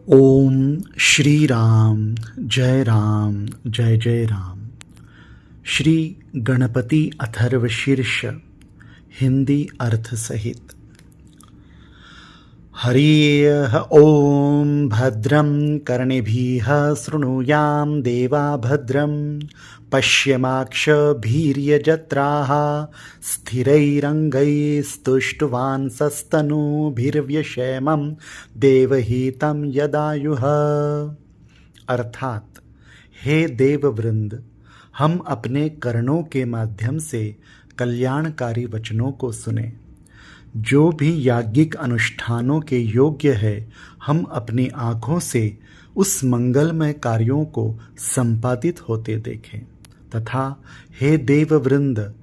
ओम श्री राम जय जय राम। श्री गणपति अथर्वशीर्ष हिंदी अर्थ सहित। हरिः ओम भद्रं कर्णेभिः शृणुयाम देवा भद्रं पश्यमाक्षभिर्यजत्राः स्थिरैरङ्गैस्तुष्टुवांसस्तनूभिर्व्यशेमं देवहितं यदायुः। अर्थात, हे देववृंद, हम अपने कर्णों के माध्यम से कल्याणकारी वचनों को सुने। जो भी याज्ञिक अनुष्ठानों के योग्य है, हम अपनी आँखों से उस मंगलमय कार्यों को संपादित होते देखें। तथा हे देववृंद,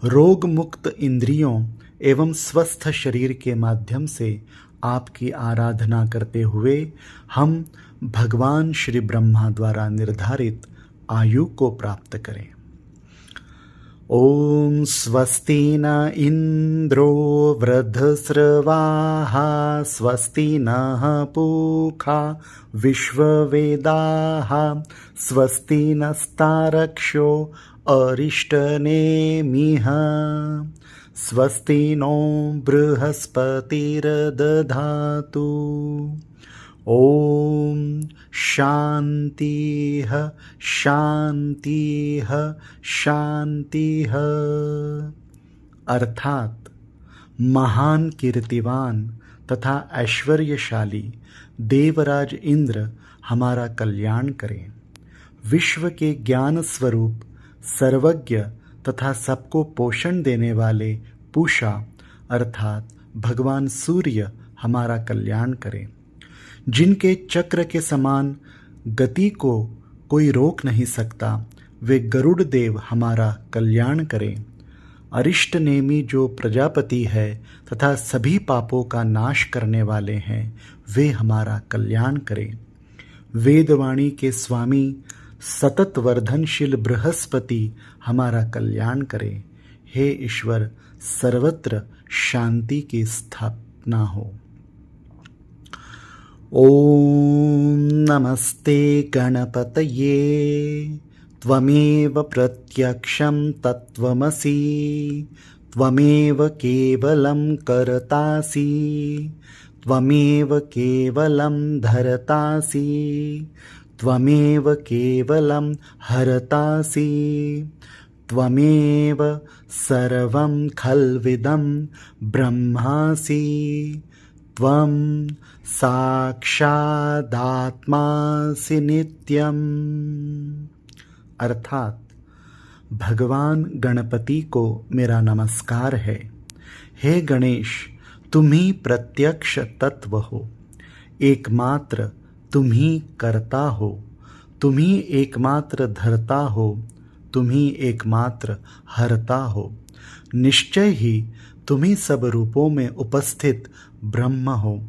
रोग मुक्त इंद्रियों एवं स्वस्थ शरीर के माध्यम से आपकी आराधना करते हुए हम भगवान श्री ब्रह्मा द्वारा निर्धारित आयु को प्राप्त करें। ओम स्वस्ति न इंद्रो वृद्धस्रवाः स्वस्ति नः पूषा विश्ववेदाः स्वस्ति नस्तार्क्ष्यो अरिष्टनेमिः स्वस्ति नो बृहस्पतिर्दधातु। ओम शांतिः शांतिः शांतिः। अर्थात, महान कीर्तिवान तथा ऐश्वर्यशाली देवराज इंद्र हमारा कल्याण करें। विश्व के ज्ञान स्वरूप सर्वज्ञ तथा सबको पोषण देने वाले पूषा अर्थात भगवान सूर्य हमारा कल्याण करें। जिनके चक्र के समान गति को कोई रोक नहीं सकता, वे गरुड़ देव हमारा कल्याण करें। अरिष्टनेमी जो प्रजापति है तथा सभी पापों का नाश करने वाले हैं, वे हमारा कल्याण करें। वेदवाणी के स्वामी सतत वर्धनशील बृहस्पति हमारा कल्याण करें। हे ईश्वर, सर्वत्र शांति की स्थापना हो। ओम नमस्ते गणपतये त्वमेव प्रत्यक्षं तत्त्वमसि त्वमेव केवलं कर्तासि त्वमेव केवलं धर्तासि त्वमेव केवलं हरतासि त्वमेव सर्वं खल्विदं ब्रह्मासि त्वं साक्षादात्मासि नित्यम्। अर्थात, भगवान गणपति को मेरा नमस्कार है। हे गणेश, तुम ही प्रत्यक्ष तत्व हो, एकमात्र तुम ही करता हो, तुम ही एकमात्र धरता हो, तुम ही एकमात्र हरता हो। निश्चय ही तुम ही सब रूपों में उपस्थित ब्रह्म हो।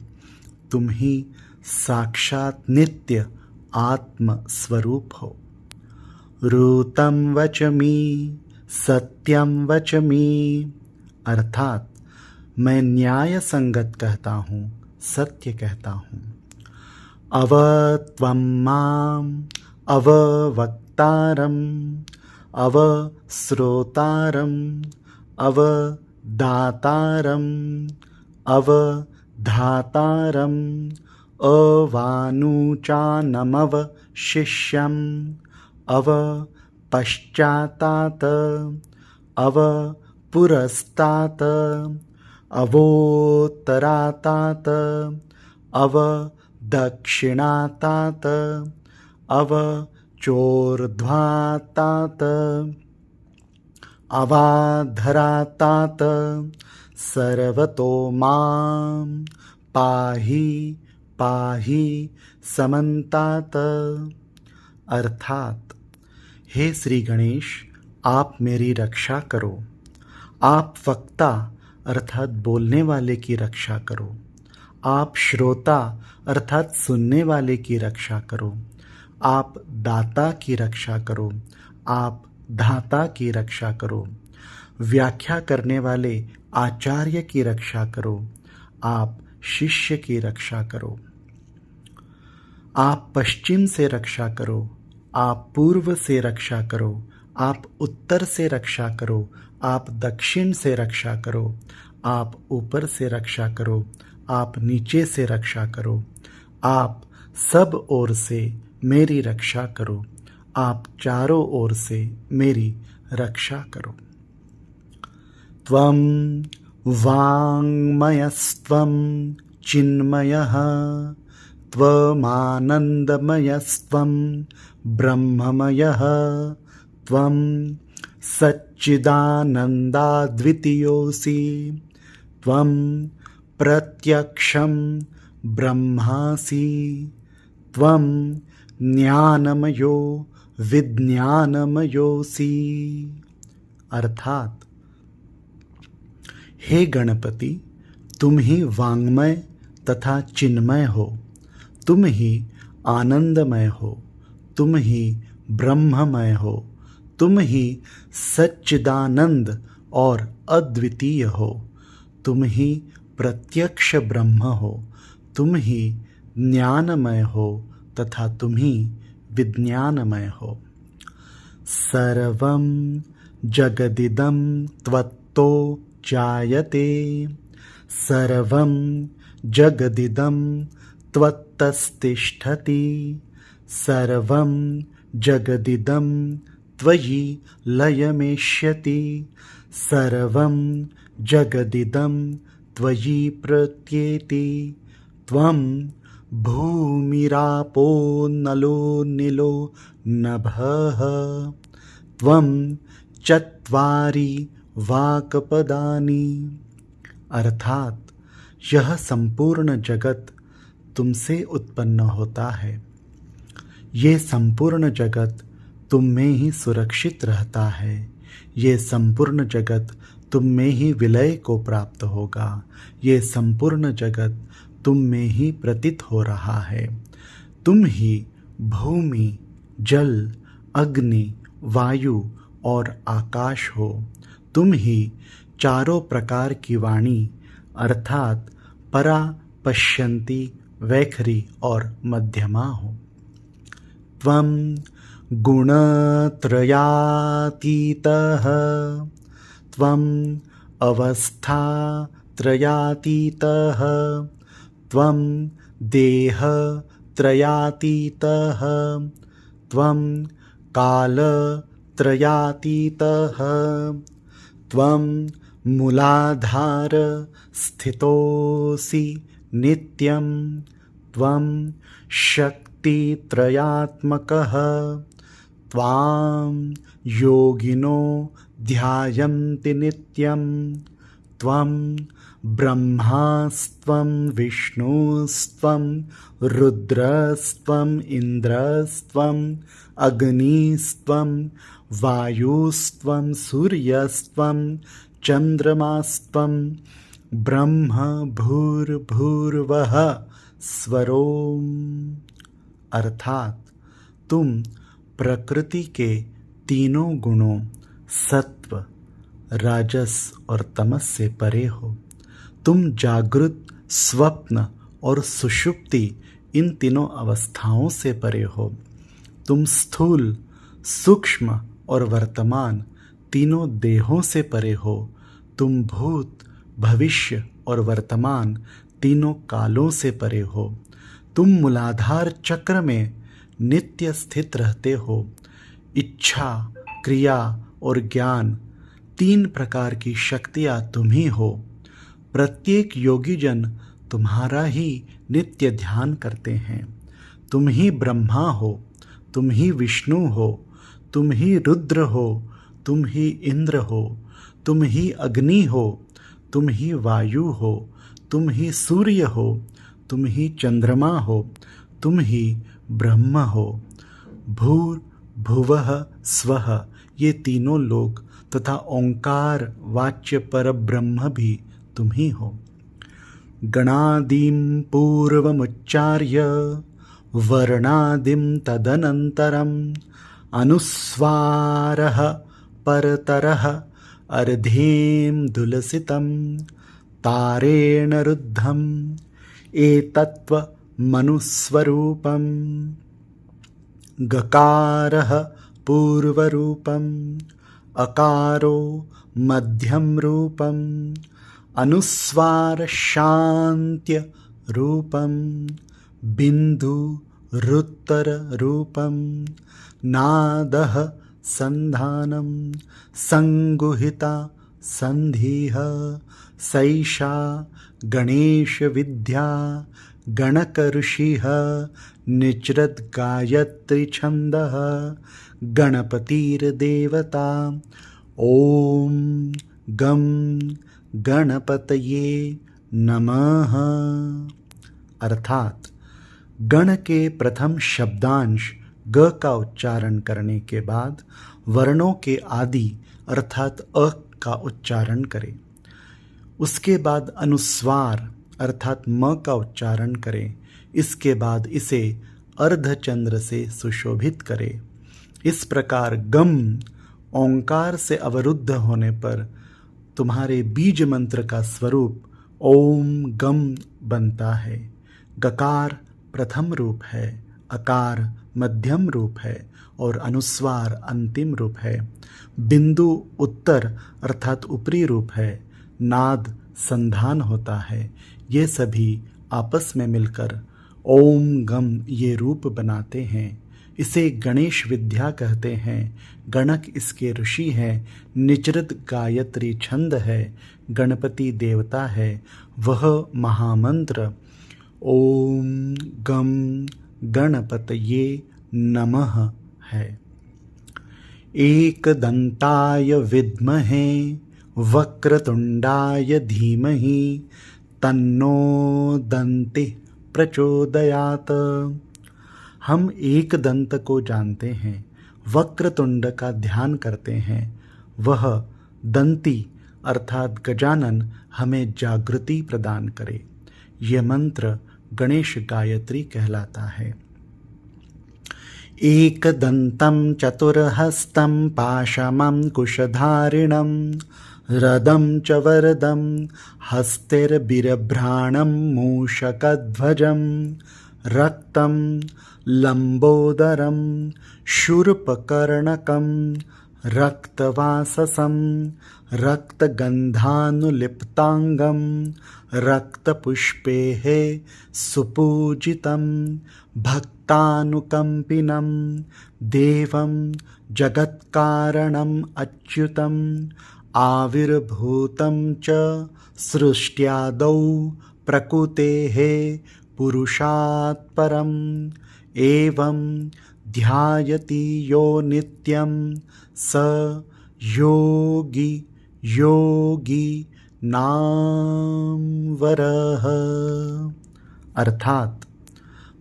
तुम ही साक्षात नित्य आत्म स्वरूप हो। ऋतं वचमि सत्यम वचमि अर्थात, मैं न्याय संगत कहता हूँ, सत्य कहता हूँ। अवत्वं माम अववक्तारम अवश्रोतारम अवदातारम अवधातारम अवानुचानमवशिष्यम् अवपश्चातात अवपुरस्तात अवोत्तरातात अवदक्षिणातात अवचोर्ध्वातात अवाधरातात सर्वतो मां पाहि पाहि समन्तात। अर्थात, हे श्री गणेश, आप मेरी रक्षा करो। आप वक्ता अर्थात बोलने वाले की रक्षा करो। आप श्रोता अर्थात सुनने वाले की रक्षा करो। आप दाता की रक्षा करो। आप धाता की रक्षा करो। व्याख्या करने वाले आचार्य की रक्षा करो। आप शिष्य की रक्षा करो। आप पश्चिम से रक्षा करो, आप पूर्व से रक्षा करो, आप उत्तर से रक्षा करो, आप दक्षिण से रक्षा करो, आप ऊपर से रक्षा करो, आप नीचे से रक्षा करो, आप सब ओर से मेरी रक्षा करो, आप चारों ओर से मेरी रक्षा करो। त्वं वाङ्मयस्त्वं चिन्मयः त्वमानन्दमयस्त्वं ब्रह्ममयः त्वं सच्चिदानन्दाद्वितीयोऽसि त्वं प्रत्यक्षं ब्रह्मासि त्वं ज्ञानमयो विज्ञानमयोऽसि। अर्थात हे गणपति, तुम ही वाङ्मय तथा चिन्मय हो, तुम ही आनंदमय हो, तुम ही ब्रह्ममय हो, तुम ही सच्चिदानंद और अद्वितीय हो, तुम ही प्रत्यक्ष ब्रह्म हो, तुम ही ज्ञानमय हो तथा तुम ही विज्ञानमय हो। सर्वं जगदिदं त्वत्तो जायते, सर्वं जगदिदं त्वत्तस्तिष्ठति, सर्वं जगदिदं त्वयि लयमेष्यति, सर्वं जगदिदं त्वयि प्रत्येति। त्वं भूमिरापो नलो निलो नभः, त्वं चत्वारि वाक्पदानि। अर्थात यह संपूर्ण जगत तुमसे उत्पन्न होता है, ये संपूर्ण जगत तुम में ही सुरक्षित रहता है, ये संपूर्ण जगत तुम में ही विलय को प्राप्त होगा, ये संपूर्ण जगत तुम में ही प्रतीत हो रहा है। तुम ही भूमि, जल, अग्नि, वायु और आकाश हो, तुम ही चारों प्रकार की वाणी अर्थात परा, पश्यन्ति, वैखरी और मध्यमा हो। त्वं गुणत्रयातीतः, त्वं अवस्थात्रयातीतः, त्वं देहत्रयातीतः, त्वं कालत्रयातीतः, त्वं मूलाधार स्थितोऽसि नित्यं, त्वं शक्तित्रयात्मकः, त्वां योगिनो ध्यायन्ति नित्यं, त्वं ब्रह्मास्त्वं विष्णुस्त्वं रुद्रस्त्वं इन्द्रस्त्वं अग्निस्त्वं वायुस्त्वं सूर्यस्त्वं चंद्रमास्त्वं ब्रह्म भूर्भुवः स्वरोम। अर्थात तुम प्रकृति के तीनों गुणों सत्व, राजस और तमस से परे हो। तुम जागृत, स्वप्न और सुषुप्ति इन तीनों अवस्थाओं से परे हो। तुम स्थूल, सूक्ष्म और वर्तमान तीनों देहों से परे हो। तुम भूत, भविष्य और वर्तमान तीनों कालों से परे हो। तुम मूलाधार चक्र में नित्य स्थित रहते हो। इच्छा, क्रिया और ज्ञान तीन प्रकार की शक्तियाँ तुम ही हो। प्रत्येक योगी जन तुम्हारा ही नित्य ध्यान करते हैं। तुम ही ब्रह्मा हो, तुम ही विष्णु हो, तुम ही रुद्र हो, तुम ही इंद्र हो, तुम ही अग्नि हो, तुम ही वायु हो, तुम ही सूर्य हो, तुम ही चंद्रमा हो, तुम ही ब्रह्म हो। भूर भुवः स्वः ये तीनों लोक तथा ओंकार वाच्य पर ब्रह्म भी तुम ही हो। गणादिं पूर्वमुच्चार्य वर्णादिं तदनन्तरम् अनुस्वारः परतरः अर्धें दुलसितं तारेण रुद्धम् एतत्त्व मनुस्वरूपम् गकारः पूर्वरूपम् अकारो मध्यम रूपम् अनुस्वार शान्त्य रूपम् बिन्दुरुत्तर रूपम् नादः संधानम् संगुहिता संधिः सैषा गणेश विद्या गणक ऋषिः निचृत गायत्री छन्दः गणपतिर्देवता। ओम गम गणपतये नमः। अर्थात गण के प्रथम शब्दांश ग का उच्चारण करने के बाद वर्णों के आदि अर्थात अ का उच्चारण करें। उसके बाद अनुस्वार अर्थात म का उच्चारण करें। इसके बाद इसे अर्धचंद्र से सुशोभित करें। इस प्रकार गम ओंकार से अवरुद्ध होने पर तुम्हारे बीज मंत्र का स्वरूप ओम गम बनता है। गकार प्रथम रूप है, अकार मध्यम रूप है और अनुस्वार अंतिम रूप है। बिंदु उत्तर अर्थात ऊपरी रूप है। नाद संधान होता है। ये सभी आपस में मिलकर ओम गम ये रूप बनाते हैं। इसे गणेश विद्या कहते हैं। गणक इसके ऋषि हैं। निचृत गायत्री छंद है। गणपति देवता है। वह महामंत्र ओम गम गणपतये नमः है। एकदंताय विद्महे वक्रतुंडाय धीमहि तन्नो दन्ति प्रचोदयात्। हम एक दंत को जानते हैं, वक्रतुंड का ध्यान करते हैं। वह दंती अर्थात गजानन हमें जागृति प्रदान करे। यह मंत्र गणेश गायत्री कहलाता है। एकदन्तं चतुर्हस्तं पाशमंकुशधारिणं रदं च वरदं हस्तिर्बिरभ्राणं मूषकध्वजं रक्तं लंबोदरं शूर्पकर्णकं रक्तवाससं रक्तगन्धानुलिप्तांगं रक्तपुष्पैः सुपूजितं भक्तानुकंपिनं देवं जगत्कारणम् अच्युतम् आविर्भूतं च सृष्ट्यादौ प्रकृतेः पुरुषात् परम् एवं ध्यायति यो नित्यं स योगी योगी नामवरः। अर्थात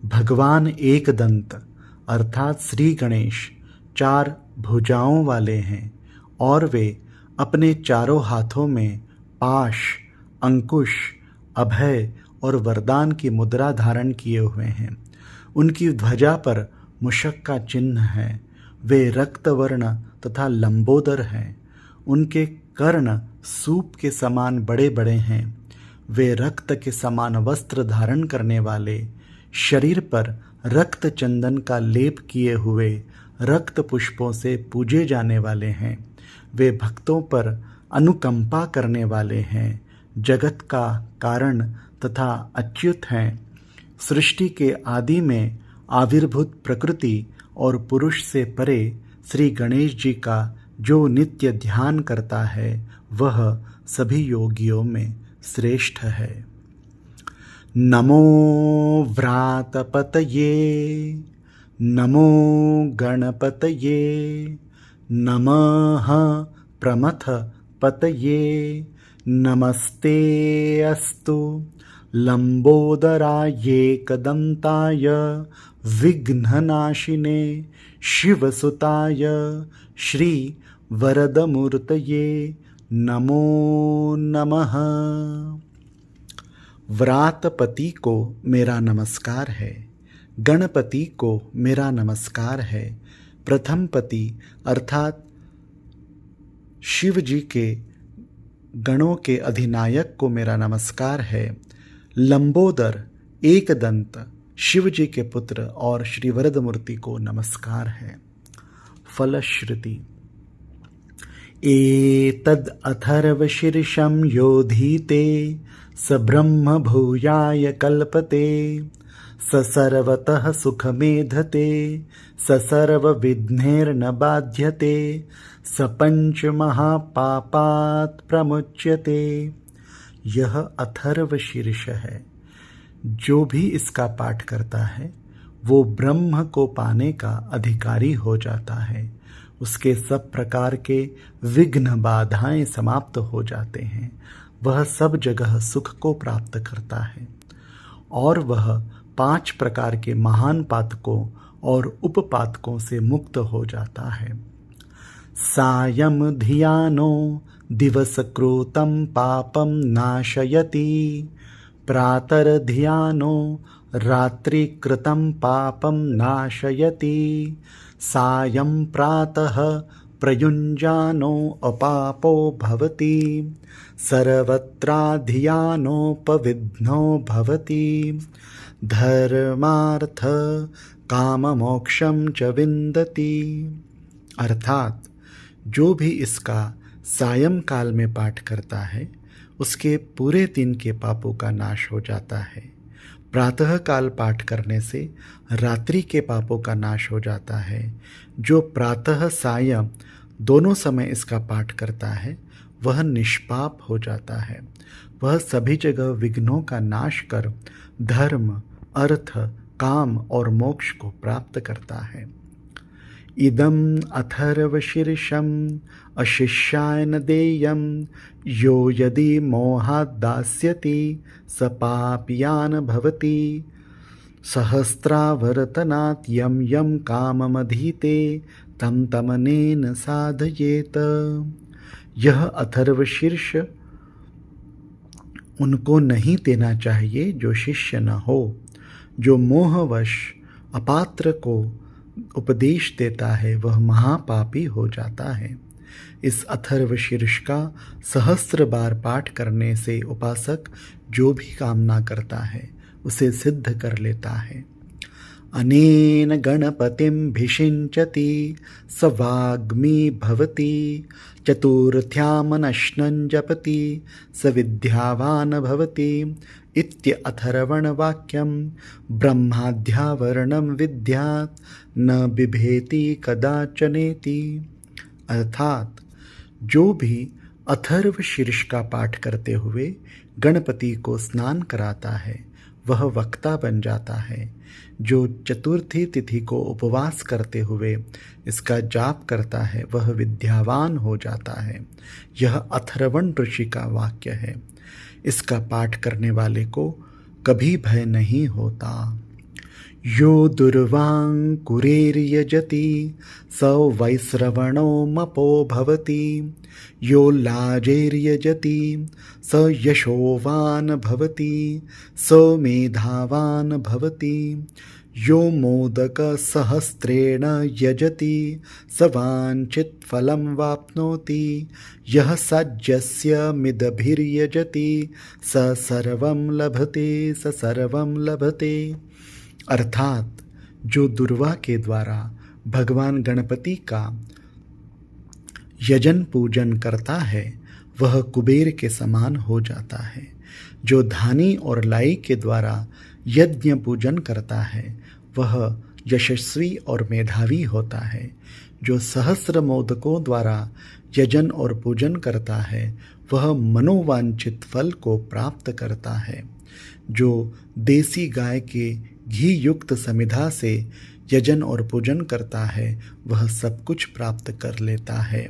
भगवान एक दंत अर्थात श्री गणेश 4 भुजाओं वाले हैं और वे अपने चारों हाथों में पाश, अंकुश, अभय और वरदान की मुद्रा धारण किए हुए हैं। उनकी ध्वजा पर मुशक का चिन्ह है। वे रक्तवर्ण तथा लंबोदर हैं। उनके कर्ण सूप के समान बड़े बड़े हैं। वे रक्त के समान वस्त्र धारण करने वाले, शरीर पर रक्त चंदन का लेप किए हुए रक्त पुष्पों से पूजे जाने वाले हैं। वे भक्तों पर अनुकंपा करने वाले हैं। जगत का कारण तथा अच्युत हैं। सृष्टि के आदि में आविर्भूत प्रकृति और पुरुष से परे श्री गणेश जी का जो नित्य ध्यान करता है वह सभी योगियों में श्रेष्ठ है। नमो व्रातपतये नमो गणपतये नमः प्रमथ पतये नमस्ते अस्तु लंबोदरायेकदंताय विघ्ननाशिने शिवसुताय श्री वरदमूर्तये नमो नमः। व्रातपति को मेरा नमस्कार है। गणपति को मेरा नमस्कार है। प्रथम पति अर्थात शिव जी के गणों के अधिनायक को मेरा नमस्कार है। लंबोदर एकदंत शिव जी के पुत्र और श्री वरदमूर्ति को नमस्कार है। फलश्रुति। एतद् अथर्वशीर्षं योधीते स ब्रह्म भूयाय कल्पते स सर्वतः सुखमेधते स सर्वविघ्नैर्न बाध्यते स पंचमहापापात् प्रमुच्यते। यह अथर्वशीर्ष है। जो भी इसका पाठ करता है वो ब्रह्म को पाने का अधिकारी हो जाता है। उसके सब प्रकार के विघ्न बाधाएं समाप्त हो जाते हैं। वह सब जगह सुख को प्राप्त करता है और वह 5 प्रकार के महान पातकों और उपपातकों से मुक्त हो जाता है। सायं धियानो दिवसकृतं पापं नाशयति प्रातर्ध्यानो रात्रिकृतं पापं नाशयति सायं प्रातः प्रयुञ्जानो अपापो भवति सर्वत्राधियानोपविघ्नो भवति धर्मार्थ काममोक्षं च विन्दति। अर्थात जो भी इसका सायंकाल में पाठ करता है उसके पूरे दिन के पापों का नाश हो जाता है। प्रातः काल पाठ करने से रात्रि के पापों का नाश हो जाता है। जो प्रातः सायं दोनों समय इसका पाठ करता है वह निष्पाप हो जाता है। वह सभी जगह विघ्नों का नाश कर धर्म, अर्थ, काम और मोक्ष को प्राप्त करता है। इदम अथर्वशीर्षम अशिष्याय न देयं यो यदि मोहात् दास्यति स पापीयान् भवति सहस्रावर्तनात् यं यं काममधीते तं तमनेन साधयेत। यह अथर्वशीर्ष उनको नहीं देना चाहिए जो शिष्य न हो। जो मोहवश अपात्र को उपदेश देता है वह महापापी हो जाता है। इस अथर्वशीर्ष का 1000 बार पाठ करने से उपासक जो भी कामना करता है उसे सिद्ध कर लेता है। अनेन गणपतिं भिषिञ्चति स वाग्मी भवति चतुर्थ्यामनश्नं जपति स विद्यावान् भवति इत्य अथर्वणवाक्यं ब्रह्माद्यावरणं विद्यात् न बिभेति कदाचनेति। अर्थात जो भी अथर्वशीर्ष का पाठ करते हुए गणपति को स्नान कराता है वह वक्ता बन जाता है। जो चतुर्थी तिथि को उपवास करते हुए इसका जाप करता है वह विद्यावान हो जाता है। यह अथर्वण ऋषि का वाक्य है। इसका पाठ करने वाले को कभी भय नहीं होता। यो दुर्वांकुरेर्यजति स वैश्रवणो मपो भवति यो लाजेर्यजति स यशोवान् भवति स मेधावान् भवति यो मोदकसहस्रेण यजति स वाञ्छितफलं वाप्नोति यः सज्जस्य मिदभिर्यजति स सर्वं लभते। अर्थात जो दुर्वा के द्वारा भगवान गणपति का यजन पूजन करता है वह कुबेर के समान हो जाता है। जो धानी और लाई के द्वारा यज्ञ पूजन करता है वह यशस्वी और मेधावी होता है। जो सहस्र मोदकों द्वारा यजन और पूजन करता है वह मनोवांछित फल को प्राप्त करता है। जो देसी गाय के घी युक्त समिधा से यजन और पूजन करता है वह सब कुछ प्राप्त कर लेता है।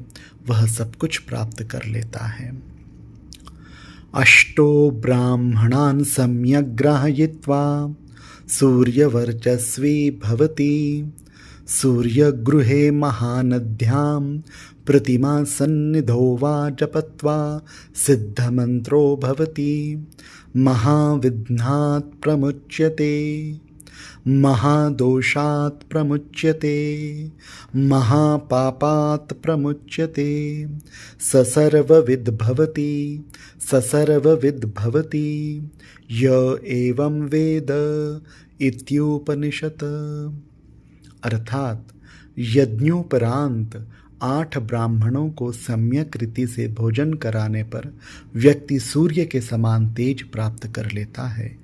अष्टो ब्राह्मणान् सम्यग् ग्राहयित्वा सूर्यवर्चस्वी भवति सूर्यगृहे महानद्यां प्रतिमा सन्निधौ वा जपत्वा सिद्धमन्त्रो भवति महाविघ्नात् प्रमुच्यते महादोषात् प्रमुच्यते महापापात् प्रमुच्यते स सर्वविद् भवति य एवं वेद इत्योपनिषत्। अर्थात यज्ञोपरांत 8 ब्राह्मणों को सम्यक रीति से भोजन कराने पर व्यक्ति सूर्य के समान तेज प्राप्त कर लेता है।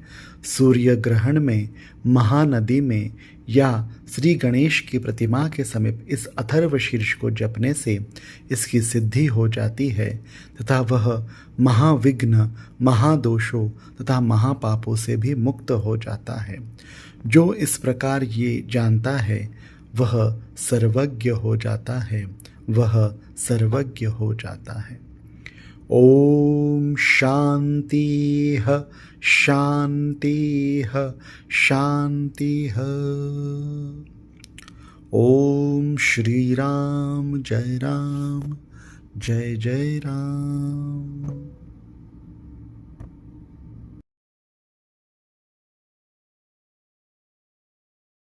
सूर्य ग्रहण में, महानदी में या श्री गणेश की प्रतिमा के समीप इस अथर्व शीर्ष को जपने से इसकी सिद्धि हो जाती है तथा वह महाविघ्न, महादोषों तथा महापापों से भी मुक्त हो जाता है। जो इस प्रकार ये जानता है वह सर्वज्ञ हो जाता है, वह सर्वज्ञ हो जाता है। ओम शांति शांति शांति। ओम श्री राम जय जय राम।